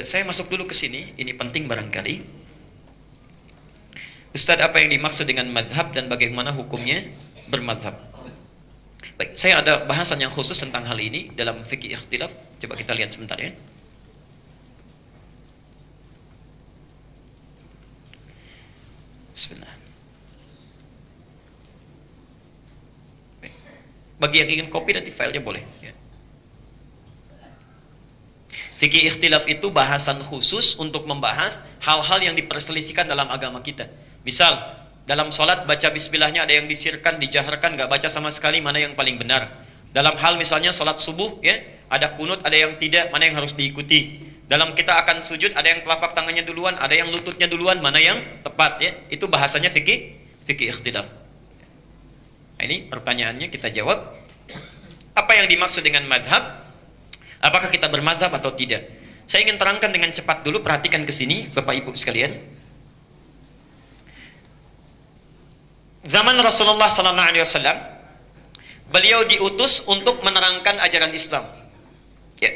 Saya masuk dulu ke sini, ini penting barangkali. Ustadz, apa yang dimaksud dengan madhab dan bagaimana hukumnya bermadhab? Baik, saya ada bahasan yang khusus tentang hal ini dalam fikih ikhtilaf. Coba kita lihat sebentar ya. Bismillah. Baik. Bagi yang ingin copy nanti filenya boleh ya. Fikih ikhtilaf itu bahasan khusus untuk membahas hal-hal yang diperselisihkan dalam agama kita. Misal, dalam sholat baca bismillahnya ada yang disirkan, dijaharkan, nggak baca sama sekali, mana yang paling benar. Dalam hal misalnya sholat subuh, ya, ada kunut, ada yang tidak, mana yang harus diikuti. Dalam kita akan sujud, ada yang telapak tangannya duluan, ada yang lututnya duluan, mana yang tepat, ya. Itu bahasanya fikih ikhtilaf. Nah, ini pertanyaannya kita jawab. Apa yang dimaksud dengan madhab? Apakah kita bermadhab atau tidak? Saya ingin terangkan dengan cepat dulu, perhatikan ke sini, Bapak Ibu sekalian. Zaman Rasulullah SAW, beliau diutus untuk menerangkan ajaran Islam. Ya.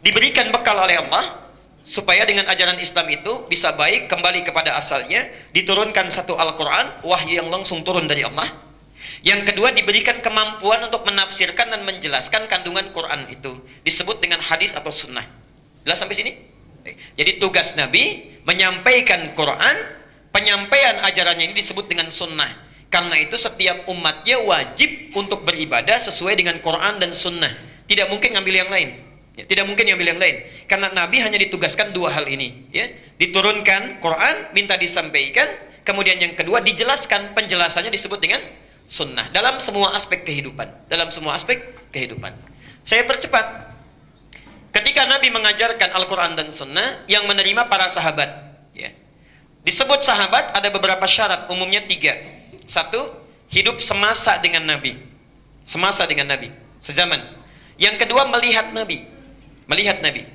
Diberikan bekal oleh Allah supaya dengan ajaran Islam itu bisa baik, kembali kepada asalnya, diturunkan satu Al-Quran, wahyu yang langsung turun dari Allah. Yang kedua, diberikan kemampuan untuk menafsirkan dan menjelaskan kandungan Quran itu, disebut dengan hadis atau sunnah. Jelas sampai sini? Jadi tugas Nabi menyampaikan Quran, penyampaian ajarannya ini disebut dengan sunnah. Karena itu setiap umatnya wajib untuk beribadah sesuai dengan Quran dan sunnah. Tidak mungkin ngambil yang lain. Ya, tidak mungkin ngambil yang lain. Karena Nabi hanya ditugaskan dua hal ini. Ya. Diturunkan Quran, minta disampaikan. Kemudian yang kedua, dijelaskan, penjelasannya disebut dengan sunnah. Dalam semua aspek kehidupan. Dalam semua aspek kehidupan. Saya percepat. Ketika Nabi mengajarkan Al-Quran dan sunnah, yang menerima para sahabat. Ya. Disebut sahabat ada beberapa syarat, umumnya 3. 1, hidup semasa dengan Nabi. Semasa dengan Nabi, sezaman. Yang kedua, melihat Nabi. Melihat Nabi.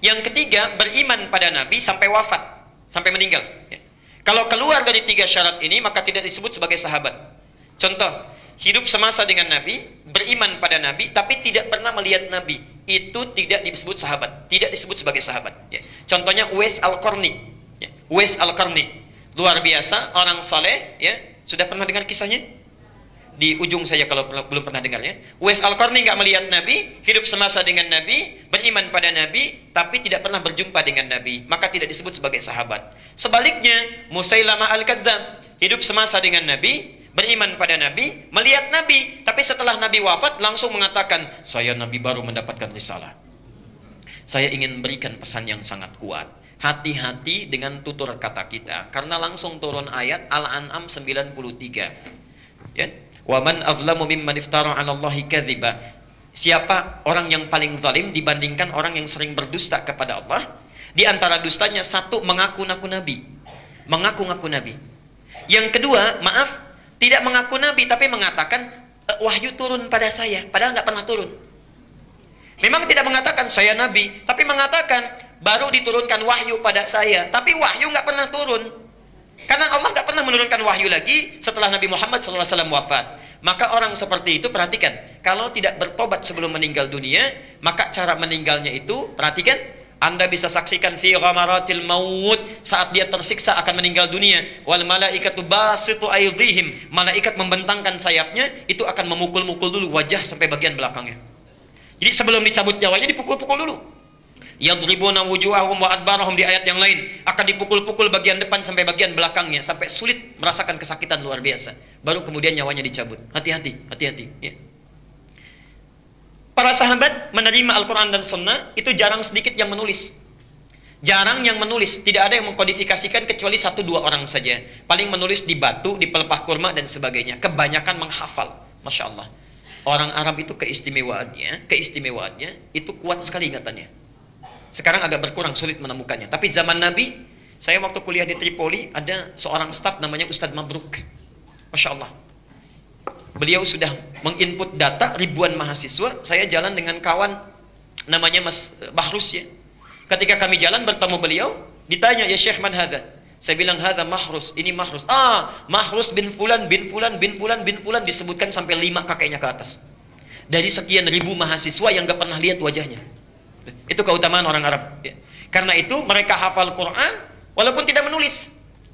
Yang ketiga, beriman pada Nabi sampai wafat, sampai meninggal. Ya. Kalau keluar dari 3 syarat ini, maka tidak disebut sebagai sahabat. Contoh, hidup semasa dengan Nabi, beriman pada Nabi, tapi tidak pernah melihat Nabi. Itu tidak disebut sahabat, tidak disebut sebagai sahabat. Ya. Contohnya Uwais Al-Qarni. Ya. Uwais Al-Qarni, luar biasa, orang saleh. Ya. Sudah pernah dengar kisahnya? Di ujung saya kalau belum pernah dengarnya. Uwais Al-Qarni nggak melihat Nabi, hidup semasa dengan Nabi, beriman pada Nabi, tapi tidak pernah berjumpa dengan Nabi. Maka tidak disebut sebagai sahabat. Sebaliknya, Musailamah Al-Kadzdzab, hidup semasa dengan Nabi, beriman pada Nabi, melihat Nabi, tapi setelah Nabi wafat langsung mengatakan, saya Nabi baru mendapatkan risalah. Saya ingin memberikan pesan yang sangat kuat. Hati-hati dengan tutur kata kita, karena langsung turun ayat Al-An'am 93. Ya. Wa man azlamu mimman iftara 'ala Allahi kadziba. Siapa orang yang paling zalim dibandingkan orang yang sering berdusta kepada Allah? Di antara dustanya, 1, mengaku-ngaku Nabi. Mengaku-ngaku Nabi. Yang kedua, maaf, tidak mengaku Nabi, tapi mengatakan wahyu turun pada saya, padahal nggak pernah turun. Memang tidak mengatakan saya Nabi, tapi mengatakan baru diturunkan wahyu pada saya, tapi wahyu nggak pernah turun. Karena Allah nggak pernah menurunkan wahyu lagi setelah Nabi Muhammad SAW wafat. Maka orang seperti itu, perhatikan, kalau tidak bertobat sebelum meninggal dunia, maka cara meninggalnya itu, perhatikan, Anda bisa saksikan fi ghamaratil maut, saat dia tersiksa akan meninggal dunia, wal malaikatu basitu aydihim, malaikat membentangkan sayapnya, itu akan memukul-mukul dulu wajah sampai bagian belakangnya. Jadi sebelum dicabut nyawanya dipukul-pukul dulu. Yadribuna wujuhahum wa adbarahum, di ayat yang lain akan dipukul-pukul bagian depan sampai bagian belakangnya sampai sulit, merasakan kesakitan luar biasa. Baru kemudian nyawanya dicabut. Hati-hati, hati-hati, ya. Para sahabat menerima Al-Quran dan Sunnah itu jarang sedikit yang menulis. Jarang yang menulis, tidak ada yang mengkodifikasikan kecuali 1-2 orang saja. Paling menulis di batu, di pelepah kurma dan sebagainya. Kebanyakan menghafal. Masya Allah. Orang Arab itu keistimewaannya itu kuat sekali ingatannya. Sekarang agak berkurang, sulit menemukannya. Tapi zaman Nabi, saya waktu kuliah di Tripoli, ada seorang staf namanya Ustadz Mabruk. Masya Allah. Beliau sudah menginput data ribuan mahasiswa. Saya jalan dengan kawan namanya Mas Bahrus, ya. Ketika kami jalan bertemu beliau, ditanya, ya Syekh man hadha? Saya bilang, hadha Mahrus, ini Mahrus. Mahrus bin Fulan, bin Fulan, bin Fulan, bin Fulan, disebutkan sampai 5 kakeknya ke atas. Dari sekian ribu mahasiswa yang gak pernah lihat wajahnya. Itu keutamaan orang Arab. Ya. Karena itu mereka hafal Quran walaupun tidak menulis.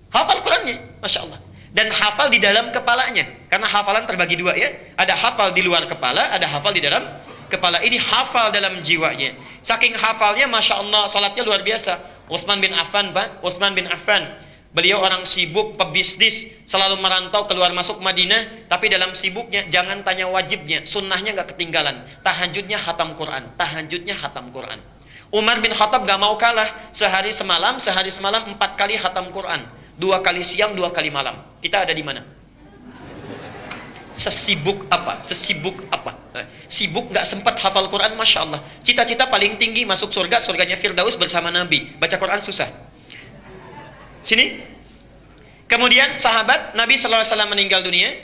Hafal Qurannya, Masya Allah. Dan hafal di dalam kepalanya. Karena hafalan terbagi dua ya. Ada hafal di luar kepala, ada hafal di dalam kepala. Ini hafal dalam jiwanya. Saking hafalnya, Masya Allah, salatnya luar biasa. Utsman bin Affan, Pak. Utsman bin Affan. Beliau orang sibuk, pebisnis, selalu merantau keluar masuk Madinah. Tapi dalam sibuknya, jangan tanya wajibnya. Sunnahnya nggak ketinggalan. Tahajudnya khatam Quran. Tahajudnya khatam Quran. Umar bin Khattab gak mau kalah. Sehari semalam 4 kali khatam Quran. 2 kali siang, 2 kali malam. Kita ada di mana? Sesibuk apa? Sesibuk apa? Sibuk gak sempat hafal Quran, Masya Allah. Cita-cita paling tinggi masuk surga, surganya Firdaus bersama Nabi. Baca Quran susah. Sini. Kemudian sahabat Nabi SAW meninggal dunia.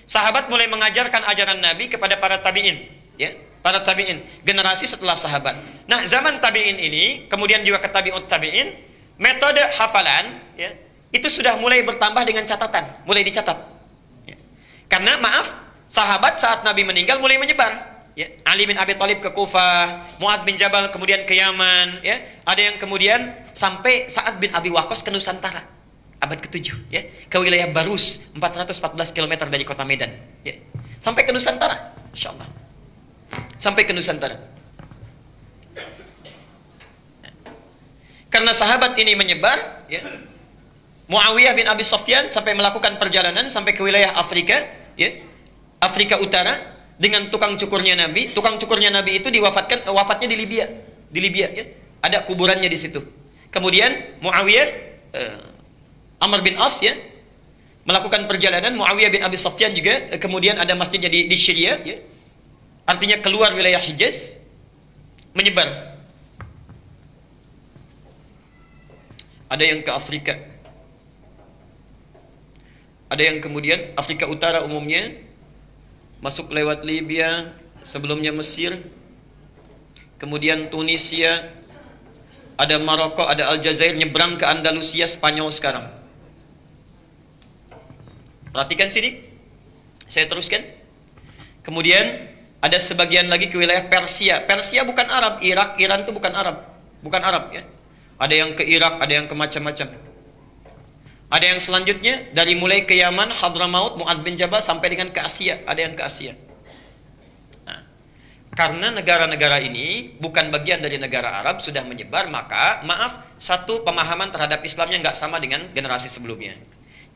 Sahabat mulai mengajarkan ajaran Nabi kepada para tabi'in. Ya, para tabi'in. Generasi setelah sahabat. Nah, zaman tabi'in ini, kemudian juga ke tabi'ut tabi'in, metode hafalan, ya, itu sudah mulai bertambah dengan catatan. Mulai dicatat. Ya. Karena, maaf, sahabat saat Nabi meninggal mulai menyebar. Ya. Ali bin Abi Thalib ke Kufah, Mu'adz bin Jabal kemudian ke Yaman. Ya. Ada yang kemudian sampai Sa'ad bin Abi Waqqas ke Nusantara. Abad ke-7. Ya. Ke wilayah Barus, 414 km dari kota Medan. Ya. Sampai ke Nusantara. Masya Allah. Sampai ke Nusantara. Karena sahabat ini menyebar, ya, Muawiyah bin Abi Sufyan sampai melakukan perjalanan sampai ke wilayah Afrika, ya, Afrika Utara dengan tukang cukurnya Nabi. Tukang cukurnya Nabi itu wafatnya di Libya, ya. Ada kuburannya di situ. Kemudian Muawiyah, Amr bin As, ya, melakukan perjalanan. Muawiyah bin Abi Sufyan juga kemudian ada masjidnya di Syria, ya. Artinya keluar wilayah Hijaz, menyebar. Ada yang ke Afrika. Ada yang kemudian Afrika Utara umumnya, masuk lewat Libya, sebelumnya Mesir, kemudian Tunisia, ada Maroko, ada Aljazair, nyebrang ke Andalusia, Spanyol sekarang. Perhatikan sini. Saya teruskan. Kemudian ada sebagian lagi ke wilayah Persia. Persia bukan Arab, Irak, Iran itu bukan Arab. Bukan Arab, ya. Ada yang ke Irak, ada yang ke macam-macam. Ada yang selanjutnya dari mulai ke Yaman, Hadramaut, Mu'adz bin Jabal sampai dengan ke Asia. Ada yang ke Asia. Nah, karena negara-negara ini bukan bagian dari negara Arab, sudah menyebar, maka maaf, satu pemahaman terhadap Islamnya nggak sama dengan generasi sebelumnya.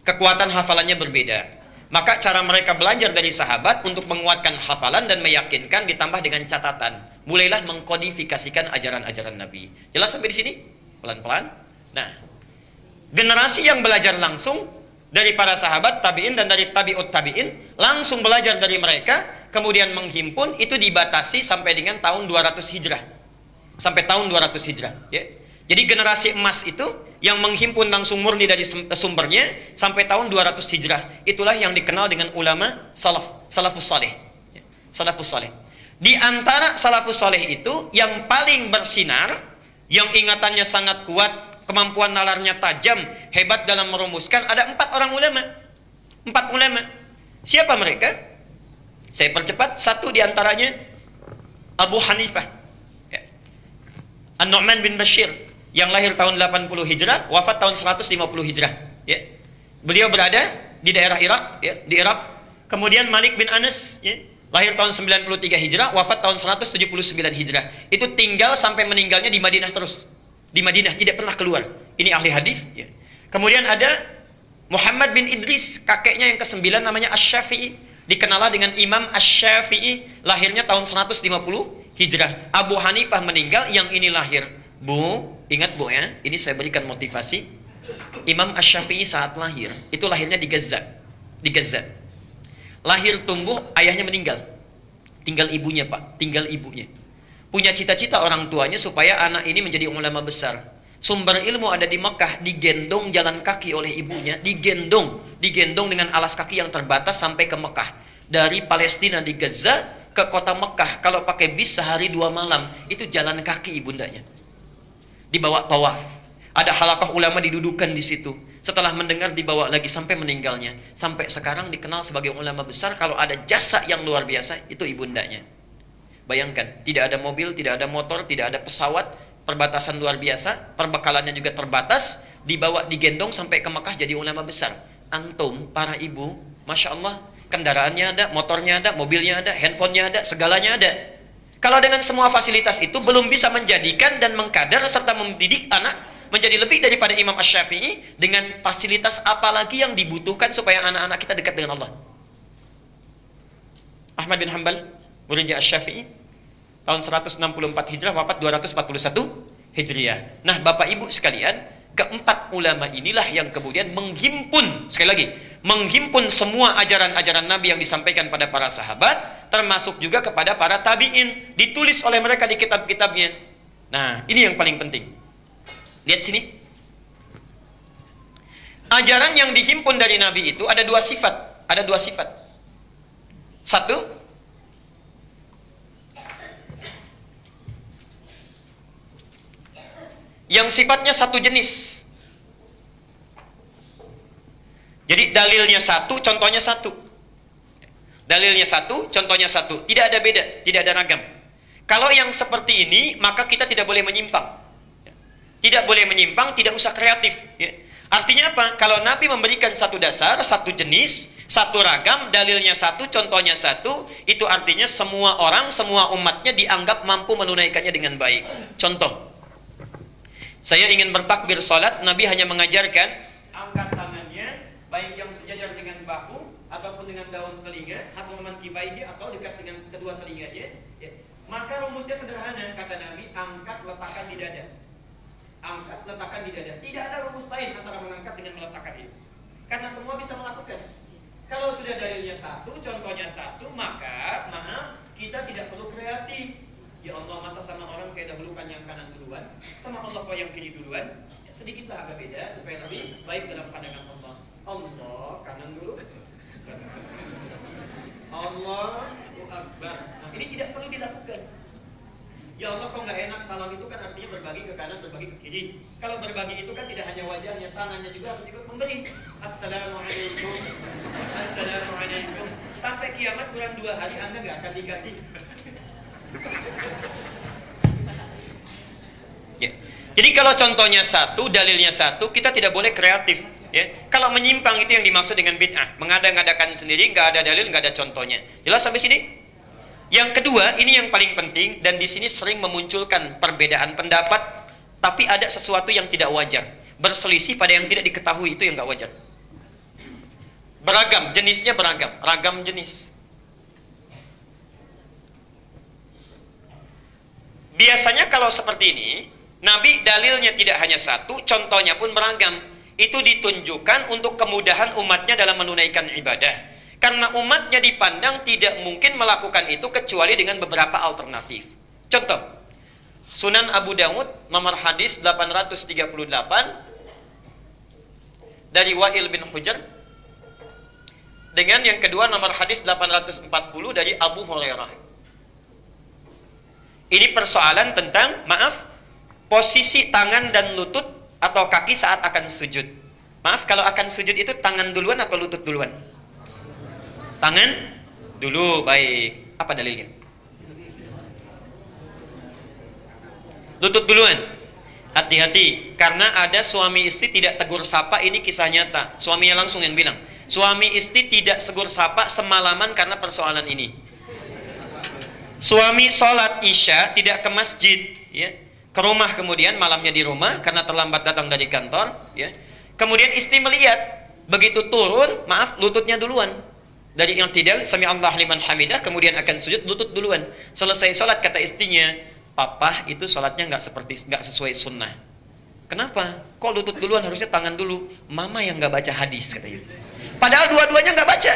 Kekuatan hafalannya berbeda. Maka cara mereka belajar dari sahabat untuk menguatkan hafalan dan meyakinkan ditambah dengan catatan. Mulailah mengkodifikasikan ajaran-ajaran Nabi. Jelas sampai di sini? Pelan-pelan. Nah, generasi yang belajar langsung dari para sahabat, tabi'in dan dari tabi'ut tabi'in, langsung belajar dari mereka, kemudian menghimpun, itu dibatasi sampai dengan tahun 200 Hijrah. Sampai tahun 200 Hijrah. Ya. Jadi generasi emas itu yang menghimpun langsung murni dari sumbernya sampai tahun 200 Hijrah. Itulah yang dikenal dengan ulama salafus saleh. Salafus saleh. Di antara salafus saleh itu yang paling bersinar, yang ingatannya sangat kuat, kemampuan nalarnya tajam, hebat dalam merumuskan, ada 4 orang ulama. 4 ulama. Siapa mereka? Saya percepat. Satu di antaranya Abu Hanifah, ya. An-Nu'man bin Bashir, yang lahir tahun 80 Hijrah, wafat tahun 150 Hijrah. Ya. Beliau berada di daerah Irak, ya, di Irak. Kemudian Malik bin Anas, ya, lahir tahun 93 Hijrah, wafat tahun 179 Hijrah. Itu tinggal sampai meninggalnya di Madinah terus. Di Madinah, tidak pernah keluar. Ini ahli hadis. Ya. Kemudian ada Muhammad bin Idris, kakeknya yang ke-9 namanya Asy-Syafi'i. Dikenal dengan Imam Asy-Syafi'i, lahirnya tahun 150 Hijrah. Abu Hanifah meninggal, yang ini lahir. Bu, ingat Bu ya, ini saya berikan motivasi. Imam Asy-Syafi'i saat lahir, itu lahirnya di Gaza. Di Gaza. Lahir tumbuh, ayahnya meninggal. Tinggal ibunya, Pak, tinggal ibunya. Punya cita-cita orang tuanya supaya anak ini menjadi ulama besar. Sumber ilmu ada di Mekah, digendong jalan kaki oleh ibunya, digendong dengan alas kaki yang terbatas sampai ke Mekah. Dari Palestina di Gaza ke kota Mekah, kalau pakai bis sehari 2 malam, itu jalan kaki ibundanya. Dibawa tawaf. Ada halaqah ulama didudukan di situ. Setelah mendengar dibawa lagi sampai meninggalnya. Sampai sekarang dikenal sebagai ulama besar. Kalau ada jasa yang luar biasa, itu ibundanya. Bayangkan, tidak ada mobil, tidak ada motor, tidak ada pesawat, perbatasan luar biasa, perbekalannya juga terbatas, dibawa digendong sampai ke Mekah jadi ulama besar. Antum, para ibu, Masya Allah, kendaraannya ada, motornya ada, mobilnya ada, handphonenya ada, segalanya ada. Kalau dengan semua fasilitas itu belum bisa menjadikan dan mengkader serta mendidik anak menjadi lebih daripada Imam Asy-Syafi'i, dengan fasilitas apa lagi yang dibutuhkan supaya anak-anak kita dekat dengan Allah? Ahmad bin Hanbal, muridnya Asy-Syafi'i, tahun 164 Hijrah, wafat 241 Hijriah. Nah, Bapak Ibu sekalian, keempat ulama inilah yang kemudian menghimpun, sekali lagi, menghimpun semua ajaran-ajaran Nabi yang disampaikan pada para sahabat, termasuk juga kepada para tabi'in, ditulis oleh mereka di kitab-kitabnya. Nah, ini yang paling penting. Lihat sini. Ajaran yang dihimpun dari Nabi itu ada dua sifat. Ada dua sifat. Satu, yang sifatnya satu jenis. Jadi dalilnya satu, contohnya satu. Dalilnya satu, contohnya satu. Tidak ada beda, tidak ada ragam. Kalau yang seperti ini, maka kita tidak boleh menyimpang. Tidak boleh menyimpang, tidak usah kreatif. Artinya apa? Kalau Nabi memberikan satu dasar, satu jenis, satu ragam, dalilnya satu, contohnya satu, itu artinya semua orang, semua umatnya dianggap mampu menunaikannya dengan baik. Contoh, saya ingin bertakbir salat, Nabi hanya mengajarkan angkat tangannya, baik yang sejajar dengan bahu ataupun dengan daun telinga, atau mankibaihi, atau dekat dengan kedua telinganya. Maka rumusnya sederhana, kata Nabi, angkat, letakkan di dada. Angkat, letakkan di dada. Tidak ada rumus lain antara mengangkat dengan meletakkan itu, karena semua bisa melakukan. Kalau sudah dalilnya satu, contohnya satu, maka maaf, kita tidak perlu kreatif. Ya Allah, masa sama orang saya dahulukan yang kanan duluan, sama Allah kok yang kiri duluan? Ya, sedikitlah agak beda supaya lebih baik dalam pandangan Allah. Allah kanan dulu, Allahu Akbar. Nah, ini tidak perlu dilakukan. Ya Allah, kok nggak enak, salam itu kan artinya berbagi ke kanan, berbagi ke kiri. Kalau berbagi itu kan tidak hanya wajahnya, tangannya juga harus ikut memberi. Assalamualaikum, Assalamualaikum. Sampai kiamat kurang 2 hari Anda nggak akan dikasih. Ya. Jadi kalau contohnya satu, dalilnya satu, kita tidak boleh kreatif. Ya. Kalau menyimpang itu yang dimaksud dengan bid'ah, mengada-ngadakan sendiri, nggak ada dalil, nggak ada contohnya. Jelas sampai sini? Yang kedua, ini yang paling penting, dan di sini sering memunculkan perbedaan pendapat, tapi ada sesuatu yang tidak wajar. Berselisih pada yang tidak diketahui, itu yang nggak wajar. Beragam, jenisnya beragam, ragam jenis. Biasanya kalau seperti ini, Nabi dalilnya tidak hanya satu, contohnya pun beragam. Itu ditunjukkan untuk kemudahan umatnya dalam menunaikan ibadah. Karena umatnya dipandang tidak mungkin melakukan itu kecuali dengan beberapa alternatif. Contoh, Sunan Abu Dawud nomor hadis 838 dari Wa'il bin Hujr, dengan yang kedua nomor hadis 840 dari Abu Hurairah. Ini persoalan tentang, maaf, posisi tangan dan lutut atau kaki saat akan sujud. Maaf, kalau akan sujud itu tangan duluan atau lutut duluan? Tangan dulu, baik. Apa dalilnya? Lutut duluan. Hati-hati, karena ada suami istri tidak tegur sapa, ini kisah nyata. Suaminya langsung yang bilang, suami istri tidak tegur sapa semalaman karena persoalan ini. Suami sholat isya tidak ke masjid, ya, ke rumah, kemudian malamnya di rumah karena terlambat datang dari kantor, ya. Kemudian istri melihat, begitu turun, maaf, lututnya duluan. Dari yang tidak, sami Allah liman hamidah, kemudian akan sujud, lutut duluan. Selesai sholat, kata istrinya, papa itu sholatnya nggak sesuai sunnah. Kenapa? Kok lutut duluan, harusnya tangan dulu? Mama yang nggak baca hadis, katanya. Padahal dua-duanya nggak baca.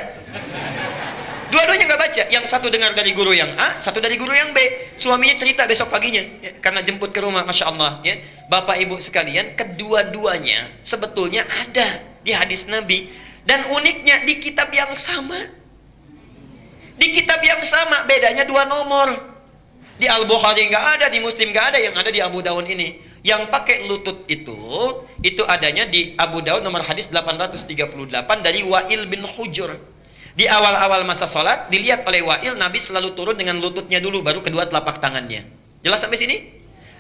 Dua-duanya nggak baca. Yang satu dengar dari guru yang A, satu dari guru yang B. Suaminya cerita besok paginya, ya, karena jemput ke rumah, masya Allah. Ya. Bapak ibu sekalian, kedua-duanya sebetulnya ada di hadis Nabi. Dan uniknya di kitab yang sama. Di kitab yang sama, bedanya 2 nomor. Di Al-Bukhari nggak ada, di Muslim nggak ada, yang ada di Abu Dawud ini. Yang pakai lutut itu adanya di Abu Dawud nomor hadis 838 dari Wa'il bin Hujr. Di awal-awal masa sholat, dilihat oleh Wa'il, Nabi selalu turun dengan lututnya dulu, baru kedua telapak tangannya. Jelas sampai sini?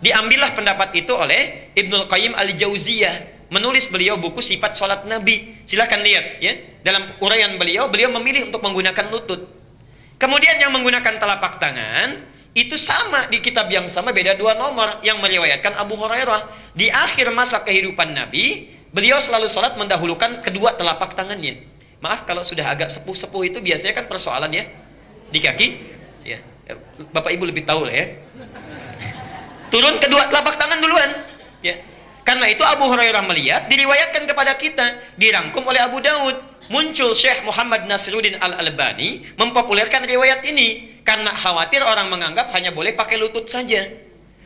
Diambillah pendapat itu oleh Ibnul Qayyim Al-Jauziyah, menulis beliau buku sifat sholat Nabi. Silahkan lihat ya. Dalam uraian beliau memilih untuk menggunakan lutut. Kemudian yang menggunakan telapak tangan, itu sama di kitab yang sama, beda 2 nomor, yang meriwayatkan Abu Hurairah. Di akhir masa kehidupan Nabi, beliau selalu sholat mendahulukan kedua telapak tangannya. Maaf kalau sudah agak sepuh-sepuh itu biasanya kan persoalan ya di kaki. Ya, Bapak Ibu lebih tahu lah ya. Turun kedua telapak tangan duluan. Ya. Karena itu Abu Hurairah melihat, diriwayatkan kepada kita, dirangkum oleh Abu Daud. Muncul Syekh Muhammad Nasiruddin Al-Albani mempopulerkan riwayat ini karena khawatir orang menganggap hanya boleh pakai lutut saja.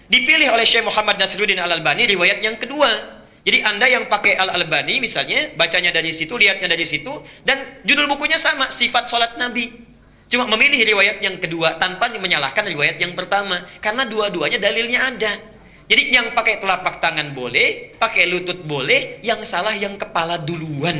Dipilih oleh Syekh Muhammad Nasiruddin Al-Albani riwayat yang kedua. Jadi Anda yang pakai Al-Albani misalnya, bacanya dari situ, lihatnya dari situ, dan judul bukunya sama, Sifat Sholat Nabi. Cuma memilih riwayat yang kedua tanpa menyalahkan riwayat yang pertama. Karena dua-duanya dalilnya ada. Jadi yang pakai telapak tangan boleh, pakai lutut boleh, yang salah yang kepala duluan.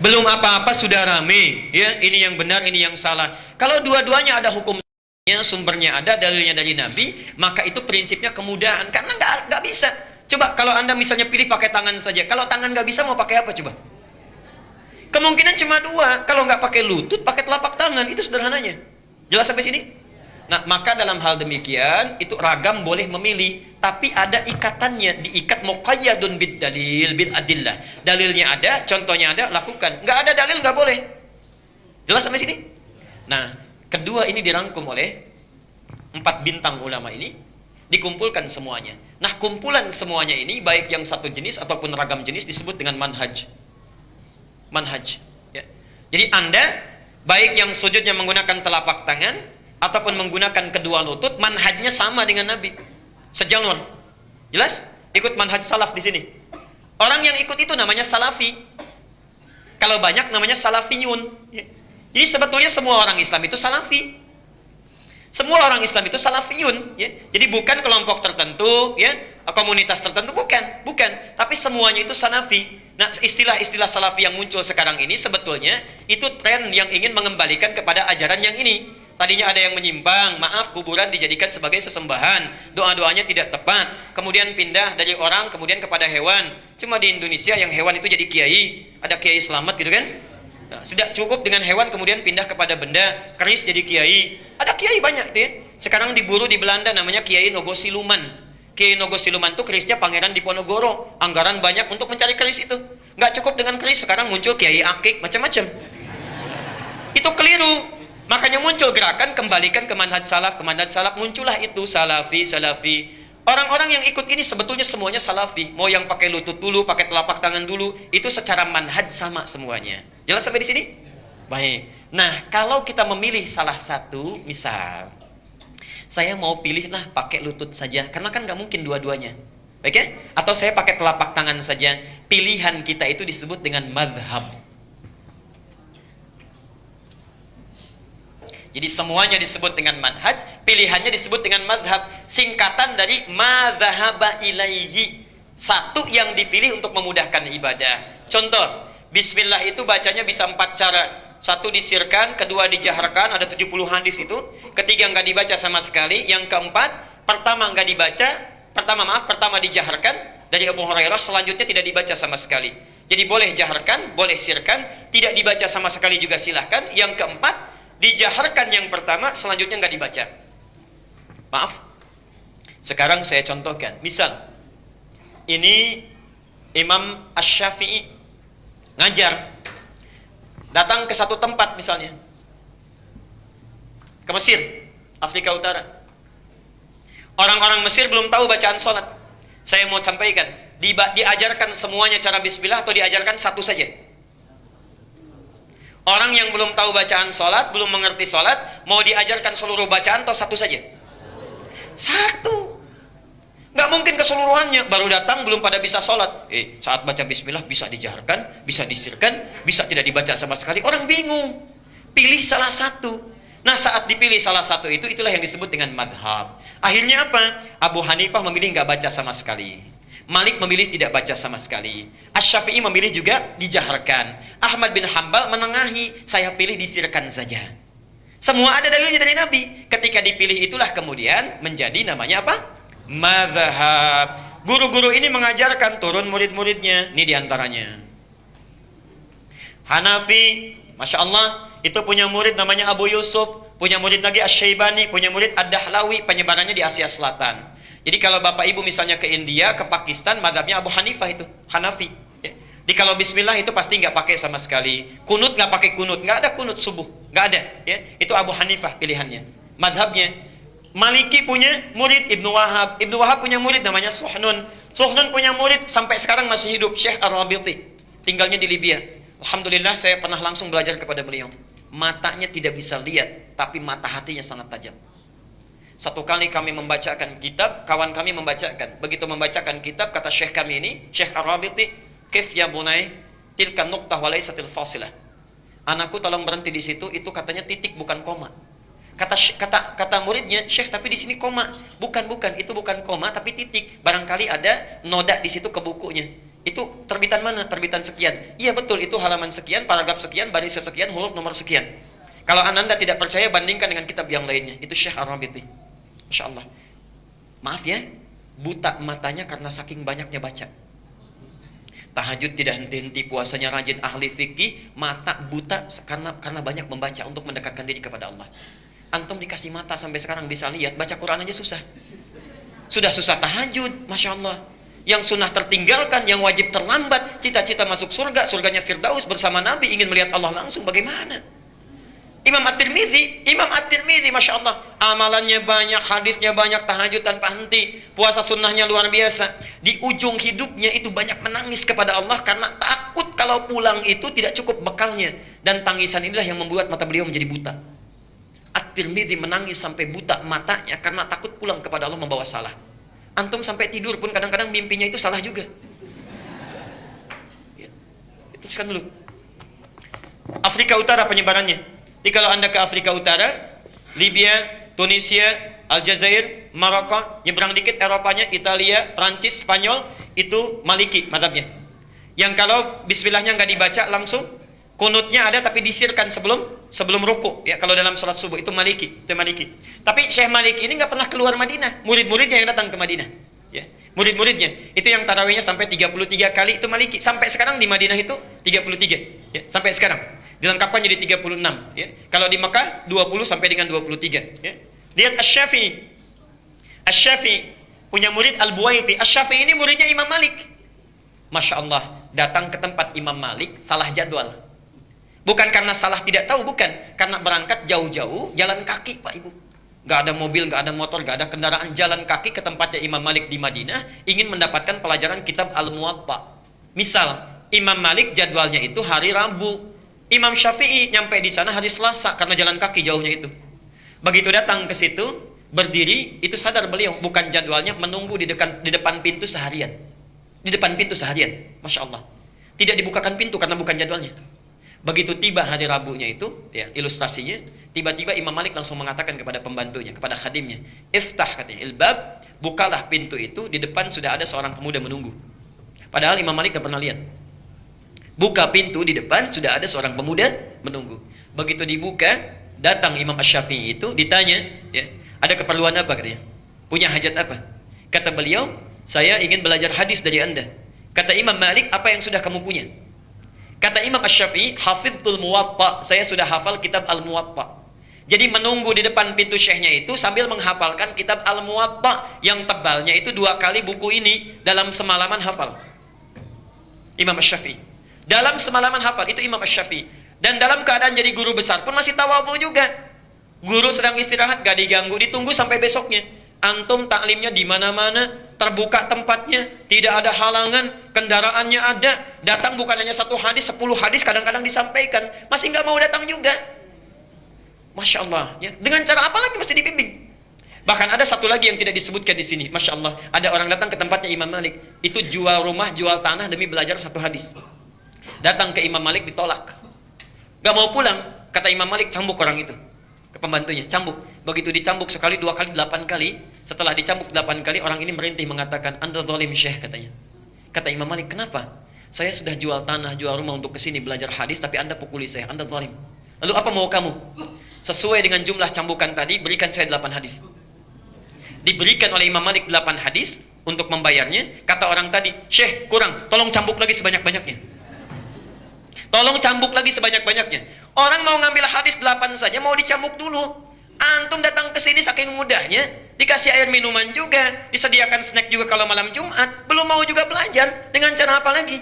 Belum apa-apa sudah rame, ya, ini yang benar, ini yang salah. Kalau dua-duanya ada hukum, sumbernya ada, dalilnya dari Nabi, maka itu prinsipnya kemudahan. Karena nggak bisa. Coba kalau Anda misalnya pilih pakai tangan saja, kalau tangan nggak bisa mau pakai apa coba? Kemungkinan cuma 2. Kalau nggak pakai lutut, pakai telapak tangan, itu sederhananya. Jelas sampai sini? Nah, maka dalam hal demikian itu ragam boleh memilih, tapi ada ikatannya, diikat muqayyadun bid dalil bil adillah. Dalilnya ada, contohnya ada, lakukan. Nggak ada dalil nggak boleh. Jelas sampai sini? Nah, kedua ini dirangkum oleh 4 bintang ulama ini, dikumpulkan semuanya. Nah, kumpulan semuanya ini baik yang satu jenis ataupun ragam jenis disebut dengan manhaj. Manhaj. Ya. Jadi Anda baik yang sujudnya menggunakan telapak tangan ataupun menggunakan kedua lutut, manhajnya sama dengan Nabi. Sejalur. Jelas? Ikut manhaj salaf di sini. Orang yang ikut itu namanya salafi. Kalau banyak namanya salafiyun. Ya. Jadi sebetulnya semua orang Islam itu salafi. Semua orang Islam itu salafiyun, ya. Jadi bukan kelompok tertentu, ya, komunitas tertentu, bukan. Tapi semuanya itu salafi. Nah, istilah-istilah salafi yang muncul sekarang ini sebetulnya itu tren yang ingin mengembalikan kepada ajaran yang ini. Tadinya ada yang menyimpang, maaf, kuburan dijadikan sebagai sesembahan, doa-doanya tidak tepat, kemudian pindah dari orang kemudian kepada hewan. Cuma di Indonesia yang hewan itu jadi kiai, ada kiai selamat gitu kan? Nah, sudah cukup dengan hewan kemudian pindah kepada benda, keris jadi kiai. Ada kiai banyak tuh ya. Sekarang diburu di Belanda namanya Kiai Nogosiluman. Kiai Nogosiluman itu kerisnya Pangeran Diponegoro. Anggaran banyak untuk mencari keris itu. Nggak cukup dengan keris, sekarang muncul Kiai Akik, macam-macam. Itu keliru. Makanya muncul gerakan kembalikan ke manhaj salaf, muncullah itu salafi. Orang-orang yang ikut ini sebetulnya semuanya salafi. Mau yang pakai lutut dulu, pakai telapak tangan dulu, itu secara manhaj sama semuanya. Jelas sampai di sini? Baik. Nah, kalau kita memilih salah satu, misal saya mau pilih pakai lutut saja, karena kan nggak mungkin dua-duanya. Baik ya? Atau saya pakai telapak tangan saja. Pilihan kita itu disebut dengan madhab. Jadi semuanya disebut dengan manhaj, pilihannya disebut dengan madhab. Singkatan dari madhahaba ilaihi. Satu yang dipilih untuk memudahkan ibadah. Contoh, bismillah itu bacanya bisa 4 cara. 1 disirkan, kedua dijaharkan, ada 70 hadis itu. Ketiga nggak dibaca sama sekali. Yang keempat, pertama dijaharkan dari Abu Hurairah, selanjutnya tidak dibaca sama sekali. Jadi boleh jaharkan, boleh sirkan, tidak dibaca sama sekali juga silahkan. Yang keempat, dijaharkan yang pertama, selanjutnya nggak dibaca. Maaf. Sekarang saya contohkan. Misal, ini Imam Asy-Syafi'i ngajar. Datang ke satu tempat misalnya. Ke Mesir, Afrika Utara. Orang-orang Mesir belum tahu bacaan sholat. Saya mau sampaikan, diajarkan semuanya cara bismillah atau diajarkan satu saja? Orang yang belum tahu bacaan sholat, belum mengerti sholat, mau diajarkan seluruh bacaan atau satu saja? Satu. Nggak mungkin keseluruhannya. Baru datang belum pada bisa sholat. Saat baca bismillah bisa dijaharkan, bisa disirkan, bisa tidak dibaca sama sekali. Orang bingung. Pilih salah satu. Nah, saat dipilih salah satu itulah yang disebut dengan madhab. Akhirnya apa? Abu Hanifah memilih nggak baca sama sekali. Malik memilih tidak baca sama sekali. Asy-Syafi'i memilih juga dijaharkan. Ahmad bin Hambal menengahi, saya pilih disirkan saja. Semua ada dalilnya dari Nabi. Ketika dipilih itulah kemudian menjadi namanya apa? Mazhab. Guru-guru ini mengajarkan turun murid-muridnya. Ini diantaranya. Hanafi, Masya Allah, itu punya murid namanya Abu Yusuf. Punya murid lagi Asy-Syaibani, punya murid Ad-Dahlawi, penyebarannya di Asia Selatan. Jadi kalau Bapak Ibu misalnya ke India, ke Pakistan, mazhabnya Abu Hanifah itu, Hanafi. Ya. Jadi kalau Bismillah itu pasti nggak pakai sama sekali. Kunut nggak pakai kunut, nggak ada kunut subuh, nggak ada. Ya. Itu Abu Hanifah pilihannya, mazhabnya. Maliki punya murid Ibnu Wahab. Ibnu Wahab punya murid namanya Suhnun. Suhnun punya murid sampai sekarang masih hidup, Syekh Ar-Rabiti. Tinggalnya di Libya. Alhamdulillah saya pernah langsung belajar kepada beliau. Matanya tidak bisa lihat, tapi mata hatinya sangat tajam. Satu kali kami membacakan kitab, kawan kami membacakan. Begitu membacakan kitab, kata Syekh kami ini, Syekh Ar-Rabiti, "Kif ya bunai, tilka nuqtah wa laysatil fasilah." Anakku tolong berhenti di situ, itu katanya titik bukan koma. Kata muridnya, "Syekh, tapi di sini koma." Bukan, itu bukan koma tapi titik. Barangkali ada noda di situ ke bukunya. Itu terbitan mana? Terbitan sekian. Iya betul, itu halaman sekian, paragraf sekian, baris sekian, huruf nomor sekian. Kalau Anda tidak percaya, bandingkan dengan kitab yang lainnya. Itu Syekh Ar-Rabiti. Masya Allah. Maaf ya, buta matanya karena saking banyaknya baca. Tahajud tidak henti-henti, puasanya rajin, ahli fikih, mata buta karena banyak membaca untuk mendekatkan diri kepada Allah. Antum dikasih mata sampai sekarang bisa lihat, baca Quran aja susah. Sudah susah tahajud, Masya Allah. Yang sunnah tertinggalkan, yang wajib terlambat, cita-cita masuk surga, surganya Firdaus bersama Nabi, ingin melihat Allah langsung, bagaimana? Imam At-Tirmidzi, Masya Allah, amalannya banyak, hadisnya banyak, tahajud tanpa henti, puasa sunnahnya luar biasa. Di ujung hidupnya itu banyak menangis kepada Allah karena takut kalau pulang itu tidak cukup bekalnya. Dan tangisan inilah yang membuat mata beliau menjadi buta. At-Tirmidzi menangis sampai buta matanya karena takut pulang kepada Allah membawa salah. Antum sampai tidur pun kadang-kadang mimpinya itu salah juga. Ya. Teruskan dulu. Afrika Utara penyebarannya. Jadi kalau Anda ke Afrika Utara, Libya, Tunisia, Aljazair, Maroko, nyebrang dikit Eropanya, Italia, Prancis, Spanyol, itu Maliki mazhabnya. Yang kalau bismillahnya nggak dibaca langsung, kunutnya ada tapi disirkan sebelum ruku. Ya, kalau dalam salat subuh itu Maliki, Tapi Syekh Maliki ini nggak pernah keluar Madinah. Murid-muridnya yang datang ke Madinah. Ya, murid-muridnya itu yang tarawihnya sampai 33 kali itu Maliki. Sampai sekarang di Madinah itu 33. Ya, sampai sekarang. Dilengkapkan jadi 36. Ya. Kalau di Mekah 20 sampai dengan 23. Ya. Lihat Asy-Syafi'i punya murid Al-Buwaiti. Asy-Syafi'i ini muridnya Imam Malik. Masya Allah, datang ke tempat Imam Malik salah jadwal. Bukan karena salah tidak tahu, bukan. Karena berangkat jauh-jauh, jalan kaki Pak Ibu. Gak ada mobil, gak ada motor, gak ada kendaraan, jalan kaki ke tempatnya Imam Malik di Madinah, ingin mendapatkan pelajaran kitab Al-Muwatta. Misal, Imam Malik jadwalnya itu hari Rabu. Imam Syafi'i nyampe di sana hari Selasa karena jalan kaki jauhnya itu. Begitu datang ke situ, berdiri, itu sadar beliau, bukan jadwalnya menunggu di depan pintu seharian. Di depan pintu seharian, Masya Allah. Tidak dibukakan pintu karena bukan jadwalnya. Begitu tiba hari Rabunya itu, ya, ilustrasinya, tiba-tiba Imam Malik langsung mengatakan kepada pembantunya, kepada khadimnya, "Iftah," katanya, "ilbab, bukalah pintu itu, di depan sudah ada seorang pemuda menunggu." Padahal Imam Malik tidak pernah lihat. Buka pintu, di depan sudah ada seorang pemuda menunggu. Begitu dibuka, datang Imam Asy-Syafi'i itu, ditanya, ya, "Ada keperluan apa?" katanya. "Punya hajat apa?" Kata beliau, "Saya ingin belajar hadis dari Anda." Kata Imam Malik, "Apa yang sudah kamu punya?" Kata Imam Asy-Syafi'i, "Hafidhul Muwatta." Saya sudah hafal kitab Al-Muwatta. Jadi menunggu di depan pintu syekhnya itu sambil menghafalkan kitab Al-Muwatta yang tebalnya itu 2 kali buku ini dalam semalaman hafal. Imam Asy-Syafi'i. Dalam semalaman hafal itu Imam Asy-Syafi'i. Dan dalam keadaan jadi guru besar pun masih tawadhu juga. Guru sedang istirahat, gak diganggu, ditunggu sampai besoknya. Antum taklimnya di mana-mana, terbuka tempatnya, tidak ada halangan, kendaraannya ada, datang bukan hanya 1 hadis, 10 hadis kadang-kadang disampaikan, masih nggak mau datang juga. Masya Allah, ya. Dengan cara apa lagi mesti dibimbing? Bahkan ada satu lagi yang tidak disebutkan di sini. Masya Allah, ada orang datang ke tempatnya Imam Malik, itu jual rumah, jual tanah demi belajar 1 hadis. Datang ke Imam Malik ditolak, gak mau pulang. Kata Imam Malik, "Cambuk orang itu." Ke pembantunya, "Cambuk." Begitu dicambuk sekali, 2 kali, 8 kali, Setelah dicambuk 8 kali, orang ini merintih mengatakan, "Anda zalim Syekh," katanya. Kata Imam Malik, "Kenapa? Saya sudah jual tanah, jual rumah untuk kesini belajar hadis, tapi Anda pukuli saya, Anda zalim. Lalu apa mau kamu? Sesuai dengan jumlah cambukan tadi, berikan saya 8 hadis." Diberikan oleh Imam Malik 8 hadis untuk membayarnya. Kata orang tadi, "Syekh, kurang, tolong cambuk lagi sebanyak-banyaknya. Tolong cambuk lagi sebanyak-banyaknya." Orang mau ngambil hadis 8 saja, mau dicambuk dulu. Antum datang ke sini saking mudahnya, dikasih air minuman juga, disediakan snack juga kalau malam Jumat, belum mau juga belajar, dengan cara apa lagi?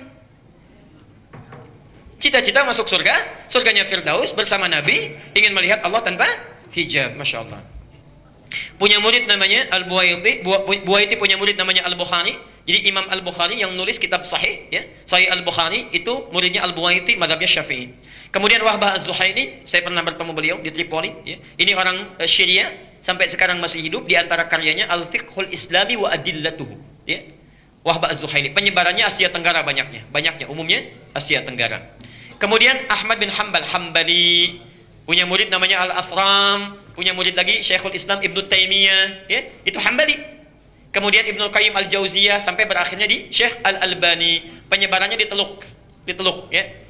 Cita-cita masuk surga, surganya Firdaus bersama Nabi, ingin melihat Allah tanpa hijab, Masya Allah. Punya murid namanya Al-Buwaiti, Buwaiti punya murid namanya Al-Bukhari. Jadi Imam Al-Bukhari yang nulis kitab Sahih, ya, Sahih Al-Bukhari itu muridnya Al-Buwaiti, madhabnya Syafi'i. Kemudian Wahbah Az-Zuhaili, saya pernah bertemu beliau di Tripoli, ya. Ini orang Syria, sampai sekarang masih hidup. Di antara karyanya Al-Fiqhul Islami wa Adillatuhu, ya. Wahbah Az-Zuhaili, penyebarannya Asia Tenggara banyaknya, umumnya Asia Tenggara. Kemudian Ahmad bin Hanbal Hambali, punya murid namanya Al-Athram, punya murid lagi Syekhul Islam Ibnu Taimiyah, ya, itu Hambali. Kemudian Ibnu Qayyim Al-Jauziyah sampai berakhirnya di Syekh Al-Albani. Penyebarannya di Teluk, ya.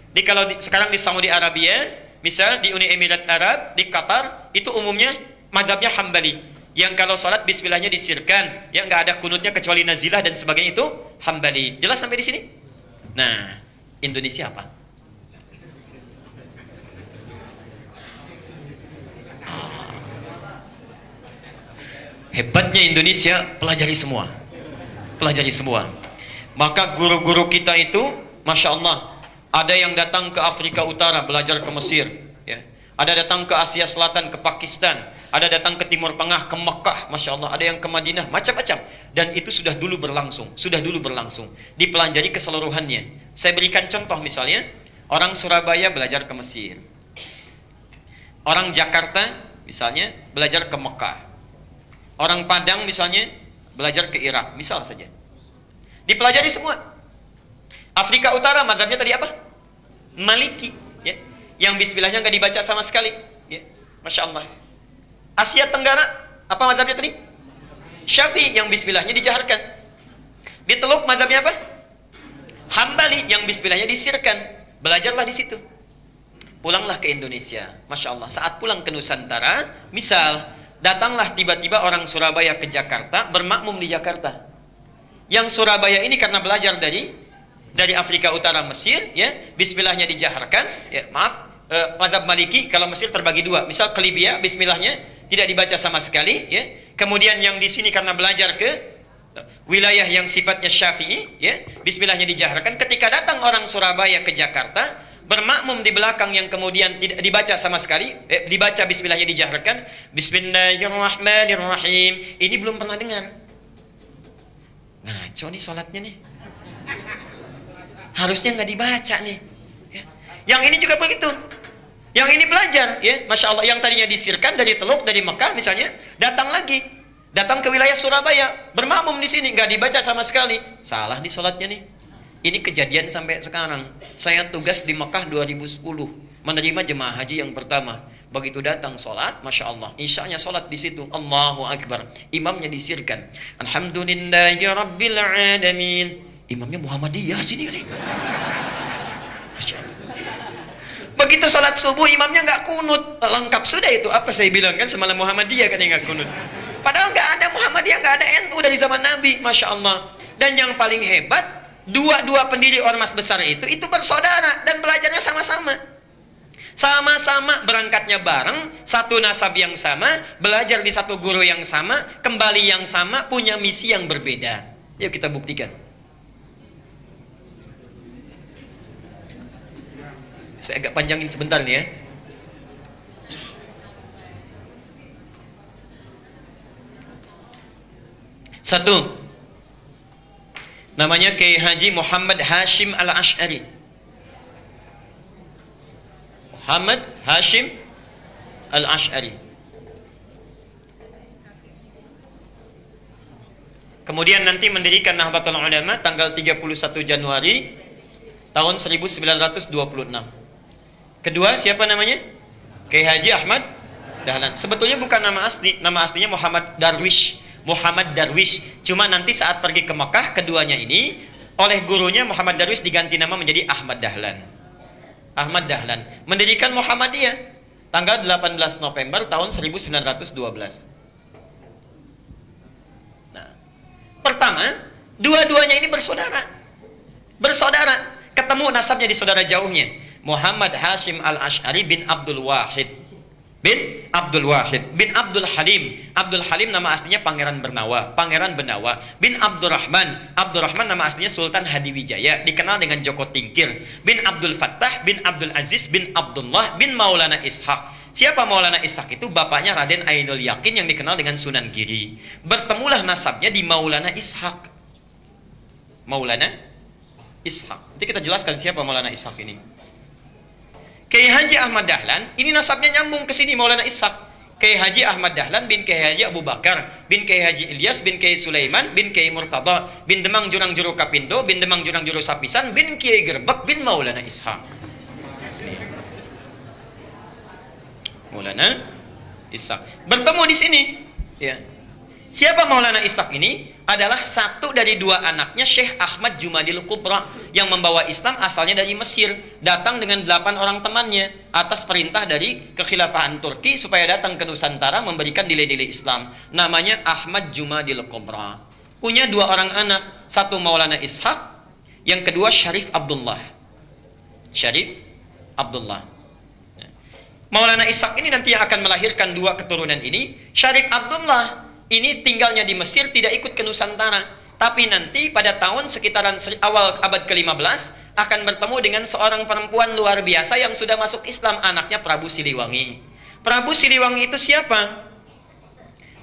Sekarang di Saudi Arabia, misal di Uni Emirat Arab, di Qatar, itu umumnya mazhabnya Hambali. Yang kalau sholat bismillahnya disirkan, ya, nggak ada kunutnya kecuali nazilah dan sebagainya, itu Hambali. Jelas sampai di sini? Nah, Indonesia apa? Hebatnya Indonesia, pelajari semua. Maka guru-guru kita itu, Masya Allah, ada yang datang ke Afrika Utara belajar ke Mesir, ya. Ada datang ke Asia Selatan, ke Pakistan. Ada datang ke Timur Tengah, ke Mekah, Masya Allah. Ada yang ke Madinah, macam-macam. Dan itu sudah dulu berlangsung. Dipelajari keseluruhannya. Saya berikan contoh misalnya, orang Surabaya belajar ke Mesir. Orang Jakarta misalnya belajar ke Mekah. Orang Padang misalnya belajar ke Irak, misal saja. Dipelajari semua. Afrika Utara mazhabnya tadi apa? Maliki, ya. Yang bismillahnya nggak dibaca sama sekali, ya. Masya Allah. Asia Tenggara apa mazhabnya tadi? Syafi'i, yang bismillahnya dijaharkan. Di Teluk mazhabnya apa? Hambali, yang bismillahnya disirkan. Belajarlah di situ. Pulanglah ke Indonesia, Masya Allah. Saat pulang ke Nusantara, misal datanglah tiba-tiba orang Surabaya ke Jakarta, bermakmum di Jakarta. Yang Surabaya ini karena belajar dari Afrika Utara Mesir, ya, bismillahnya dijaharkan, ya, mazhab Maliki. Kalau Mesir terbagi dua, misal ke Libya bismillahnya tidak dibaca sama sekali, ya. Kemudian yang di sini karena belajar ke wilayah yang sifatnya Syafi'i, ya, bismillahnya dijaharkan. Ketika datang orang Surabaya ke Jakarta, bermakmum di belakang yang kemudian tidak dibaca sama sekali, dibaca bismillahnya dijaharkan, Bismillahirrahmanirrahim. Ini belum pernah dengar. Ngaco nih sholatnya nih. Harusnya nggak dibaca nih, ya. Yang ini juga begitu. Yang ini belajar, ya, Masya Allah. Yang tadinya disirkan dari Teluk, dari Mekah misalnya, datang ke wilayah Surabaya, bermakmum di sini, nggak dibaca sama sekali. Salah nih sholatnya nih. Ini kejadian sampai sekarang. Saya tugas di Mekah 2010, menerima jemaah haji yang pertama. Begitu datang sholat, Masya Allah, isyanya sholat di situ, Allahu Akbar. Imamnya disirkan, Alhamdulillahi Rabbil Alamin. Imamnya Muhammadiyah sini, Masya Allah. Begitu sholat subuh, imamnya nggak kunut, lengkap sudah itu. Apa saya bilang kan semalam Muhammadiyah kan yang nggak kunut. Padahal nggak ada Muhammadiyah, nggak ada NU dari zaman Nabi, Masya Allah. Dan yang paling hebat, dua pendiri ormas besar itu bersaudara dan belajarnya sama-sama. Sama-sama berangkatnya bareng, satu nasab yang sama, belajar di satu guru yang sama, kembali yang sama, punya misi yang berbeda. Yuk kita buktikan. Saya agak panjangin sebentar nih, ya. Satu, namanya Kiai Haji Muhammad Hashim Al-Ash'ari. Muhammad Hashim Al-Ash'ari. Kemudian nanti mendirikan Nahdlatul Ulama tanggal 31 Januari tahun 1926. Kedua, siapa namanya? Kiai Haji Ahmad Dahlan. Sebetulnya bukan nama asli, nama aslinya Muhammad Darwish. Muhammad Darwish. Cuma nanti saat pergi ke Mekah, keduanya ini oleh gurunya Muhammad Darwish diganti nama menjadi Ahmad Dahlan. Ahmad Dahlan mendirikan Muhammadiyah tanggal 18 November tahun 1912. Nah, pertama, dua-duanya ini bersaudara. Bersaudara. Ketemu nasabnya di saudara jauhnya. Muhammad Hashim Al-Ash'ari bin Abdul Wahid. Bin Abdul Wahid bin Abdul Halim. Abdul Halim nama aslinya Pangeran Bernawa, Pangeran Benawa. Bin Abdurrahman. Abdurrahman nama aslinya Sultan Hadiwijaya, dikenal dengan Joko Tingkir. Bin Abdul Fattah bin Abdul Aziz bin Abdullah bin Maulana Ishaq. Siapa Maulana Ishaq itu? Bapaknya Raden Ainul Yakin yang dikenal dengan Sunan Giri. Bertemulah nasabnya di Maulana Ishaq. Maulana Ishaq. Nanti kita jelaskan siapa Maulana Ishaq ini. Kiai Haji Ahmad Dahlan, ini nasabnya nyambung ke sini Maulana Ishaq. Kiai Haji Ahmad Dahlan bin Kiai Haji Abu Bakar, bin Kiai Haji Ilyas, bin Kiai Sulaiman, bin Kiai Murtada, bin Demang Jurang Juru Kapindo, bin Demang Jurang Juru Sapisan, bin Kiai Gerbek, bin Maulana Ishaq. Sini. Maulana Ishaq. Bertemu di sini. Ya. Siapa Maulana Ishaq ini? Adalah satu dari dua anaknya Syekh Ahmad Jumadil Kubra yang membawa Islam, asalnya dari Mesir, datang dengan 8 orang temannya atas perintah dari kekhilafahan Turki supaya datang ke Nusantara memberikan nilai-nilai Islam. Namanya Ahmad Jumadil Kubra. Punya 2 orang anak, satu Maulana Ishaq, yang kedua Syarif Abdullah. Syarif Abdullah. Maulana Ishaq ini nanti yang akan melahirkan 2 keturunan ini. Syarif Abdullah ini tinggalnya di Mesir, tidak ikut ke Nusantara. Tapi nanti pada tahun sekitaran awal abad ke-15 akan bertemu dengan seorang perempuan luar biasa yang sudah masuk Islam, anaknya Prabu Siliwangi. Prabu Siliwangi itu siapa?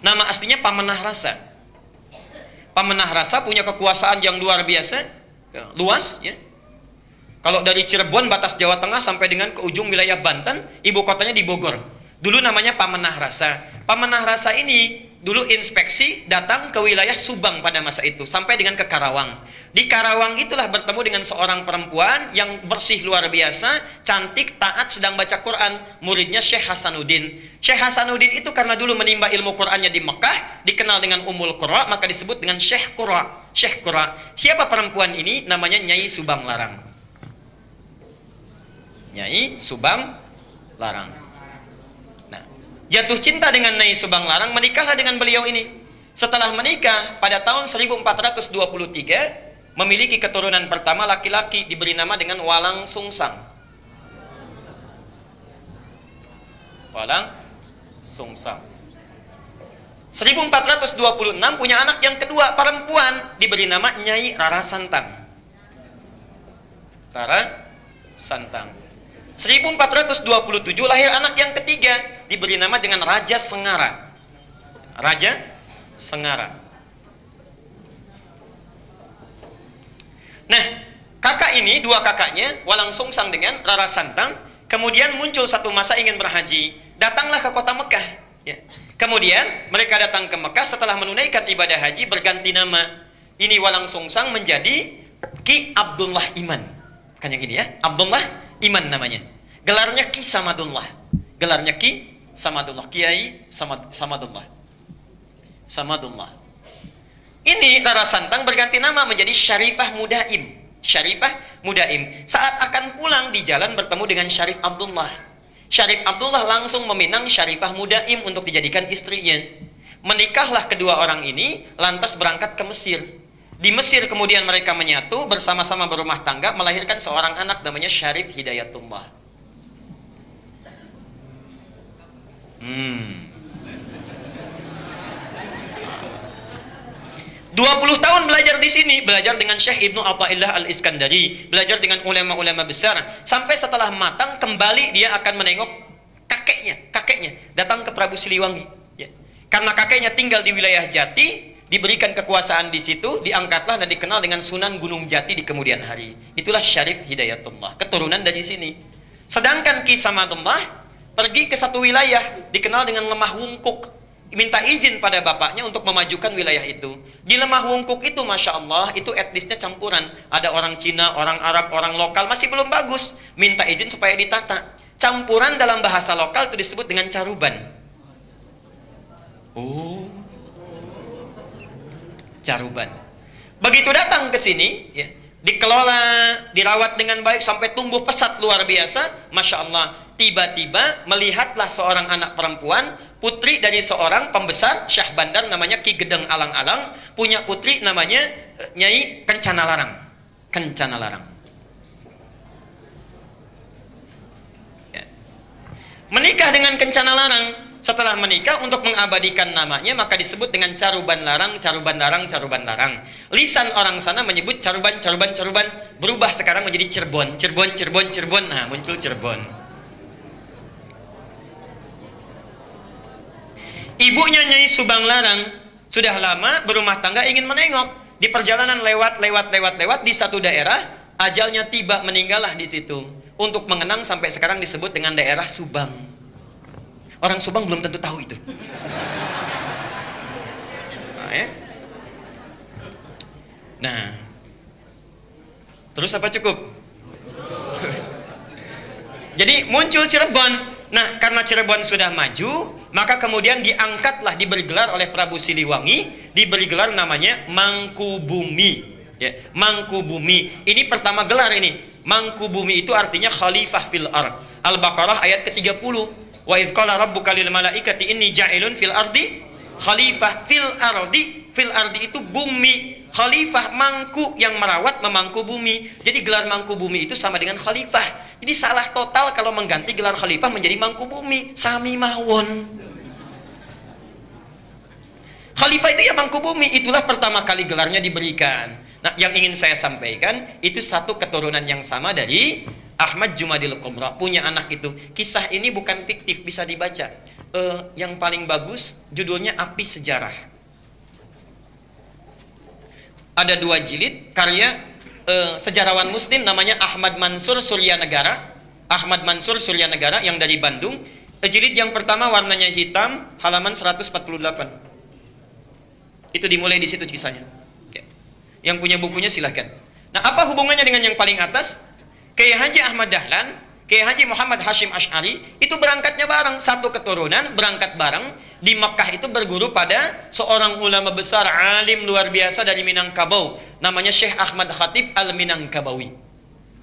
Nama aslinya Pamenah Rasa. Pamenah Rasa punya kekuasaan yang luar biasa, luas ya. Kalau dari Cirebon batas Jawa Tengah sampai dengan ke ujung wilayah Banten, ibu kotanya di Bogor. Dulu namanya Pamenah Rasa. Pamenah Rasa ini dulu inspeksi datang ke wilayah Subang pada masa itu sampai dengan ke Karawang. Di Karawang itulah bertemu dengan seorang perempuan yang bersih luar biasa, cantik, taat, sedang baca Quran. Muridnya Syekh Hasanuddin. Syekh Hasanuddin itu karena dulu menimba ilmu Qurannya di Mekah, dikenal dengan Ummul Qura, maka disebut dengan Syekh Qura. Syekh Qura. Siapa perempuan ini? Namanya Nyai Subang Larang. Nyai Subang Larang. Jatuh cinta dengan Nyai Subang Larang, menikahlah dengan beliau ini. Setelah menikah, pada tahun 1423, memiliki keturunan pertama laki-laki, diberi nama dengan Walang Sungsang. Walang Sungsang. 1426 punya anak yang kedua, perempuan, diberi nama Nyai Rara Santang. Rara Santang. 1427 lahir anak yang ketiga, diberi nama dengan Raja Sengara. Raja Sengara. Nah, kakak ini, 2 kakaknya, Walang Sungsang dengan Rara Santang, kemudian muncul satu masa ingin berhaji. Datanglah ke kota Mekah. Ya. Kemudian mereka datang ke Mekah setelah menunaikan ibadah haji, berganti nama. Ini Walang Sungsang menjadi Ki Abdullah Iman. Kan yang ini ya, Abdullah Iman namanya. Gelarnya Ki Samadullah. Gelarnya Ki Samadullah. Kiai Samadullah. Samadullah. Ini Rara Santang berganti nama menjadi Syarifah Mudaim. Syarifah Mudaim. Saat akan pulang di jalan bertemu dengan Syarif Abdullah. Syarif Abdullah langsung meminang Syarifah Mudaim untuk dijadikan istrinya. Menikahlah kedua orang ini, lantas berangkat ke Mesir. Di Mesir kemudian mereka menyatu, bersama-sama berumah tangga, melahirkan seorang anak namanya Syarif Hidayatullah. 20 tahun belajar di sini, belajar dengan Syekh Ibnu Athaillah Al-Iskandari, belajar dengan ulama-ulama besar, sampai setelah matang kembali dia akan menengok kakeknya datang ke Prabu Siliwangi. Ya. Karena kakeknya tinggal di wilayah Jati, diberikan kekuasaan di situ, diangkatlah dan dikenal dengan Sunan Gunung Jati di kemudian hari. Itulah Syarif Hidayatullah, keturunan dari sini. Sedangkan Ki Samadullah pergi ke satu wilayah dikenal dengan Lemah Wungkuk, minta izin pada bapaknya untuk memajukan wilayah itu. Di Lemah Wungkuk itu, Masya Allah, itu etnisnya campuran. Ada orang Cina, orang Arab, orang lokal, masih belum bagus. Minta izin supaya ditata. Campuran dalam bahasa lokal itu disebut dengan caruban. Oh, caruban. Begitu datang ke sini, ya, dikelola, dirawat dengan baik sampai tumbuh pesat luar biasa, Masya Allah. Tiba-tiba melihatlah seorang anak perempuan, putri dari seorang pembesar Syah Bandar namanya Ki Gedeng Alang-Alang, punya putri namanya Nyai Kencana Larang. Kencana Larang. Ya. Menikah dengan Kencana Larang. Setelah menikah, untuk mengabadikan namanya maka disebut dengan Caruban Larang, Caruban Larang, Caruban Larang. Lisan orang sana menyebut Caruban, Caruban, Caruban, berubah sekarang menjadi Cirebon, Cirebon, Cirebon, Cirebon. Nah, muncul Cirebon. Ibunya Nyai Subang Larang sudah lama berumah tangga, ingin menengok. Di perjalanan lewat di satu daerah, ajalnya tiba, meninggallah di situ. Untuk mengenang sampai sekarang disebut dengan daerah Subang. Orang Subang belum tentu tahu itu. Nah, ya. Nah, terus apa cukup? Jadi muncul Cirebon. Nah, karena Cirebon sudah maju, maka kemudian diangkatlah, diberi gelar oleh Prabu Siliwangi, diberi gelar namanya Mangkubumi. Ya, Mangkubumi. Ini pertama gelar ini. Mangkubumi itu artinya khalifah fil ard. Al-Baqarah ayat ke-30. Wa idz qala rabbuka lil malaikati inni ja'ilun fil ardi khalifah. Fil ardi itu bumi, khalifah mangku, yang merawat, memangku bumi. Jadi gelar mangku bumi itu sama dengan khalifah. Jadi salah total kalau mengganti gelar khalifah menjadi mangku bumi, sami mawon. Khalifah itu ya mangku bumi, itulah pertama kali gelarnya diberikan. Nah, yang ingin saya sampaikan itu satu keturunan yang sama dari Ahmad Jumadil Kubra, punya anak itu. Kisah ini bukan fiktif, bisa dibaca. Yang paling bagus judulnya Api Sejarah. Ada 2 jilid karya sejarawan muslim namanya Ahmad Mansur Suryanegara. Ahmad Mansur Suryanegara yang dari Bandung. Jilid yang pertama warnanya hitam, halaman 148. Itu dimulai di situ kisahnya. Yang punya bukunya silahkan. Nah, apa hubungannya dengan yang paling atas? Kiai Haji Ahmad Dahlan, Kiai Haji Muhammad Hashim Asy'ari itu berangkatnya bareng, satu keturunan, berangkat bareng. Di Makkah itu berguru pada seorang ulama besar, alim luar biasa dari Minangkabau, namanya Syekh Ahmad Khatib Al-Minangkabawi.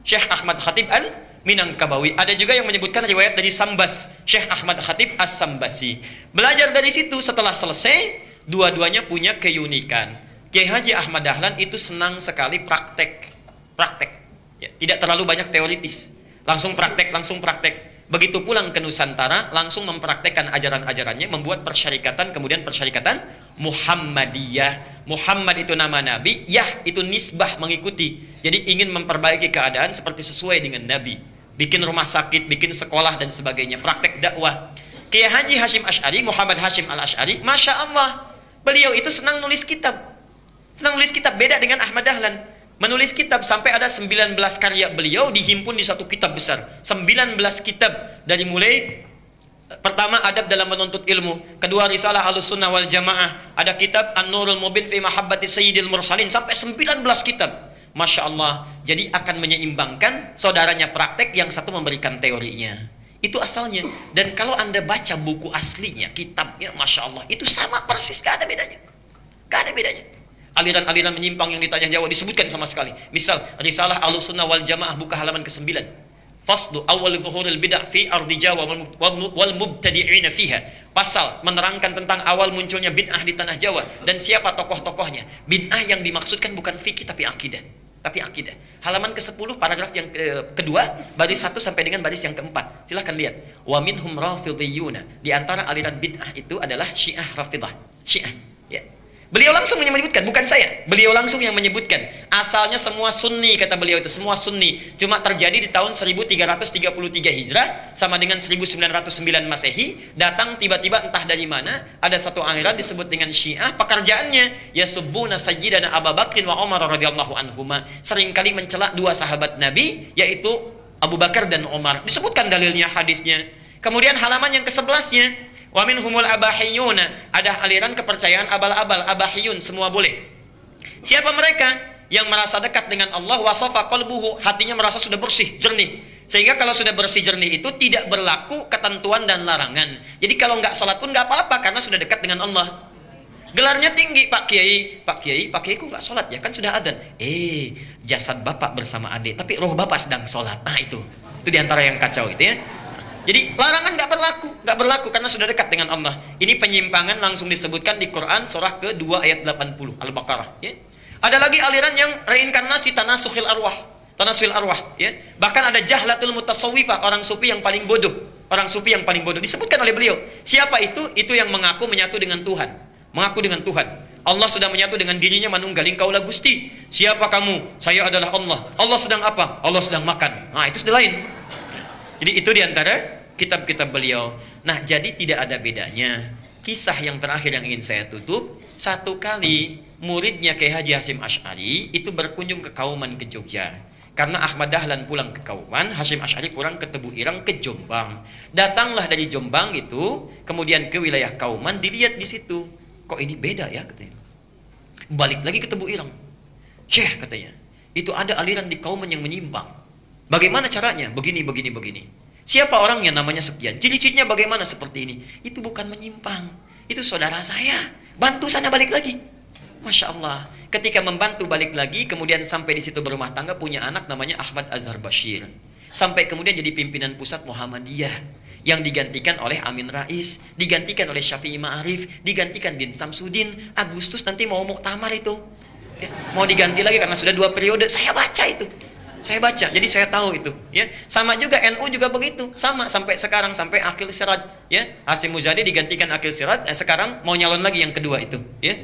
Syekh Ahmad Khatib Al-Minangkabawi. Ada juga yang menyebutkan riwayat dari Sambas, Syekh Ahmad Khatib As-Sambasi. Belajar dari situ, setelah selesai, dua-duanya punya keunikan. Kiai Haji Ahmad Dahlan itu senang sekali praktek. Ya, tidak terlalu banyak teoritis. Langsung praktek. Begitu pulang ke Nusantara, langsung mempraktekkan ajaran-ajarannya, membuat persyarikatan, kemudian persyarikatan Muhammadiyah. Muhammad itu nama Nabi, Yah itu nisbah, mengikuti. Jadi ingin memperbaiki keadaan seperti sesuai dengan Nabi. Bikin rumah sakit, bikin sekolah dan sebagainya, praktek dakwah. Kiai Haji Hashim Asy'ari, Muhammad Hashim Al-Asy'ari, Masya Allah, beliau itu senang nulis kitab. Beda dengan Ahmad Dahlan. Menulis kitab sampai ada 19 karya beliau dihimpun di satu kitab besar. 19 kitab, dari mulai pertama adab dalam menuntut ilmu, kedua risalah Ahlussunnah wal Jamaah, ada kitab An-Nurul Mubin fi Mahabbati Sayyidil Mursalin, sampai 19 kitab. Masya Allah. Jadi akan menyeimbangkan, saudaranya praktek, yang satu memberikan teorinya. Itu asalnya. Dan kalau Anda baca buku aslinya, kitabnya, Masya Allah, itu sama persis, gak ada bedanya. Aliran-aliran menyimpang yang di tanah Jawa disebutkan sama sekali. Misal, risalah Ahlussunnah wal Jamaah buka halaman ke-9. Faslu awal zuhuril bid'ah fi ardi Jawa wal mubtadi'ina fiha. Pasal menerangkan tentang awal munculnya bid'ah di tanah Jawa dan siapa tokoh-tokohnya. Bid'ah yang dimaksudkan bukan fikih tapi akidah. Halaman ke-10 paragraf yang kedua, baris 1 sampai dengan baris yang ke-4. Silahkan lihat. Wa minhum rafidhiyuna. Di antara aliran bid'ah itu adalah Syiah Rafidah. Syiah, ya. Beliau langsung menyebutkan, bukan saya. Beliau langsung yang menyebutkan. Asalnya semua Sunni, kata beliau itu, semua Sunni. Cuma terjadi di tahun 1333 Hijrah sama dengan 1909 Masehi. Datang tiba-tiba entah dari mana, ada satu aliran disebut dengan Syiah. Pekerjaannya yasubbuna sayyidana Abu Bakrin wa Umar radhiyallahu anhuma. Seringkali mencela 2 sahabat Nabi, yaitu Abu Bakar dan Umar. Disebutkan dalilnya, hadisnya. Kemudian halaman yang ke-11-nya, wa minhumul abahiyuna, ada aliran kepercayaan abal-abal, abahiyun, semua boleh. Siapa mereka? Yang merasa dekat dengan Allah, wasafa qalbuhu, hatinya merasa sudah bersih, jernih. Sehingga kalau sudah bersih jernih itu tidak berlaku ketentuan dan larangan. Jadi kalau nggak sholat pun nggak apa-apa karena sudah dekat dengan Allah. Gelarnya tinggi, Pak Kiai. Pak Kiai kok nggak sholat ya? Kan sudah adzan. Jasad bapak bersama adik, tapi roh bapak sedang sholat. Nah itu diantara yang kacau itu ya. Jadi larangan nggak berlaku karena sudah dekat dengan Allah. Ini penyimpangan langsung disebutkan di Quran surah ke-2 ayat 80 Al-Baqarah. Ya. Ada lagi aliran yang reinkarnasi tanasukhil arwah. Ya. Bahkan ada jahlatul mutasawwifah, orang sufi yang paling bodoh. Orang sufi yang paling bodoh disebutkan oleh beliau. Siapa itu? Itu yang mengaku menyatu dengan Tuhan. Mengaku dengan Tuhan. Allah sedang menyatu dengan dirinya, manunggaling kaulah Gusti. Siapa kamu? Saya adalah Allah. Allah sedang apa? Allah sedang makan. Nah, itu sudah lain. Jadi itu diantara kitab-kitab beliau. Nah, jadi tidak ada bedanya. Kisah yang terakhir yang ingin saya tutup, satu kali muridnya Kiai Haji Hasyim Asy'ari itu berkunjung ke Kauman ke Jogja. Karena Ahmad Dahlan pulang ke Kauman, Hasyim Asy'ari pulang ke Tebu Ireng ke Jombang. Datanglah dari Jombang itu, kemudian ke wilayah Kauman, dilihat di situ. Kok ini beda ya katanya. Balik lagi ke Tebu Ireng. Syekh katanya, itu ada aliran di Kauman yang menyimpang. Bagaimana caranya? Begini. Siapa orangnya? Namanya sekian. Ciri-cirinya bagaimana? Seperti ini. Itu bukan menyimpang. Itu saudara saya. Bantu sana balik lagi. Masya Allah. Ketika membantu balik lagi, kemudian sampai di situ berumah tangga, punya anak namanya Ahmad Azhar Bashir. Sampai kemudian jadi pimpinan pusat Muhammadiyah. Yang digantikan oleh Amin Rais, digantikan oleh Syafi'i Ma'arif, digantikan Din Samsudin. Agustus nanti mau muktamar itu. Ya, mau diganti lagi karena sudah 2 periode. Saya baca itu. Jadi saya tahu itu, ya. Sama juga NU juga begitu, sama sampai sekarang sampai Aqil Siraj, ya. Hasyim Muzadi digantikan Aqil Siraj, sekarang mau nyalon lagi yang kedua itu, ya.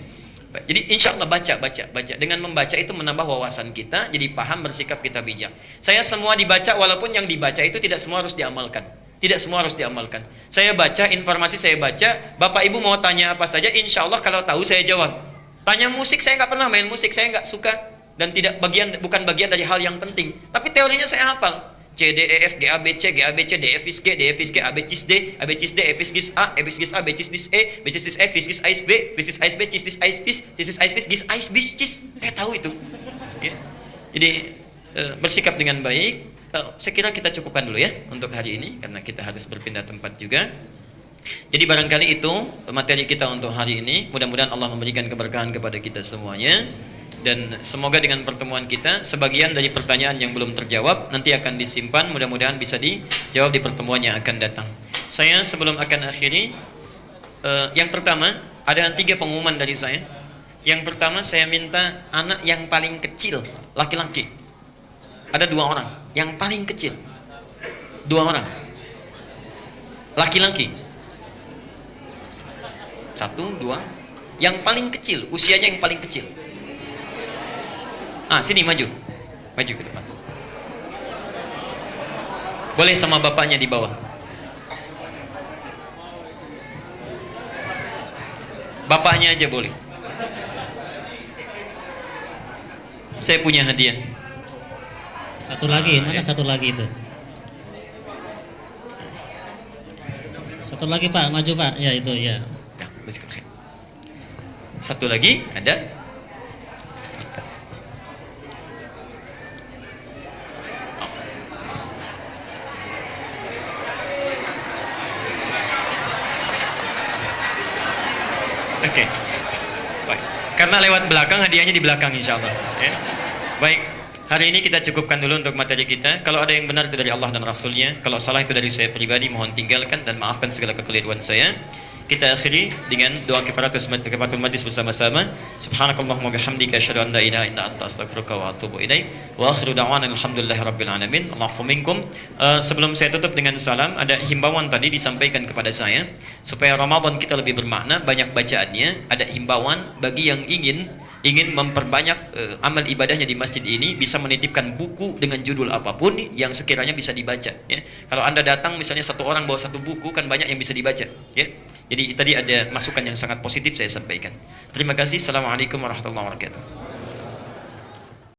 Jadi insya Allah baca. Dengan membaca itu menambah wawasan kita, jadi paham, bersikap kita bijak. Saya semua dibaca, walaupun yang dibaca itu tidak semua harus diamalkan. Saya baca, informasi saya baca. Bapak Ibu mau tanya apa saja, insya Allah kalau tahu saya jawab. Tanya musik, saya nggak pernah main musik, saya nggak suka. Dan bukan bagian dari hal yang penting. Tapi teorinya saya hafal. C, D, E, F, G, A, B, C, D, F, G, D, F, G, A, B, C, D, A, B, C, D, F, G, A, B, C, A, B, C, E, B, C, F, G, A, B, B, C, B, C, A, B, C, A, B, C, saya tahu itu. Ya. Jadi bersikap dengan baik. Saya kira kita cukupkan dulu ya untuk hari ini karena kita harus berpindah tempat juga. Jadi barangkali itu materi kita untuk hari ini. Mudah-mudahan Allah memberikan keberkahan kepada kita semuanya. Dan semoga dengan pertemuan kita, sebagian dari pertanyaan yang belum terjawab nanti akan disimpan, mudah-mudahan bisa dijawab di pertemuan yang akan datang. Saya sebelum akan akhiri, yang pertama, ada 3 pengumuman dari saya. Yang pertama, saya minta anak yang paling kecil, laki-laki. Ada 2 orang, yang paling kecil. 2 orang. Laki-laki. 1, 2. Yang paling kecil, usianya yang paling kecil. Sini maju ke depan. Boleh sama bapaknya di bawah. Bapaknya aja boleh. Saya punya hadiah. Satu lagi, mana satu lagi itu? Satu lagi Pak, maju Pak. Ya itu ya. Satu lagi ada. Oke. Baik. Karena lewat belakang, hadiahnya di belakang insya Allah. Ya. Baik. Hari ini kita cukupkan dulu untuk materi kita. Kalau ada yang benar itu dari Allah dan Rasulnya. Kalau salah itu dari saya pribadi, mohon tinggalkan dan maafkan segala kekeliruan saya. Kita akhiri dengan doa kifaratul majlis bersama-sama. Subhanakallahumma bihamdika asyhadu an la ilaha illa anta astaghfiruka wa atubu ilaik. Wa akhiru da'wana alhamdulillahirabbil alamin. Allahu minkum. Sebelum saya tutup dengan salam, ada himbauan tadi disampaikan kepada saya supaya Ramadan kita lebih bermakna, banyak bacaannya. Ada himbauan bagi yang ingin memperbanyak amal ibadahnya di masjid ini, bisa menitipkan buku dengan judul apapun yang sekiranya bisa dibaca, ya. Kalau Anda datang misalnya 1 orang bawa 1 buku, kan banyak yang bisa dibaca, ya. Jadi tadi ada masukan yang sangat positif saya sampaikan. Terima kasih. Assalamualaikum warahmatullahi wabarakatuh.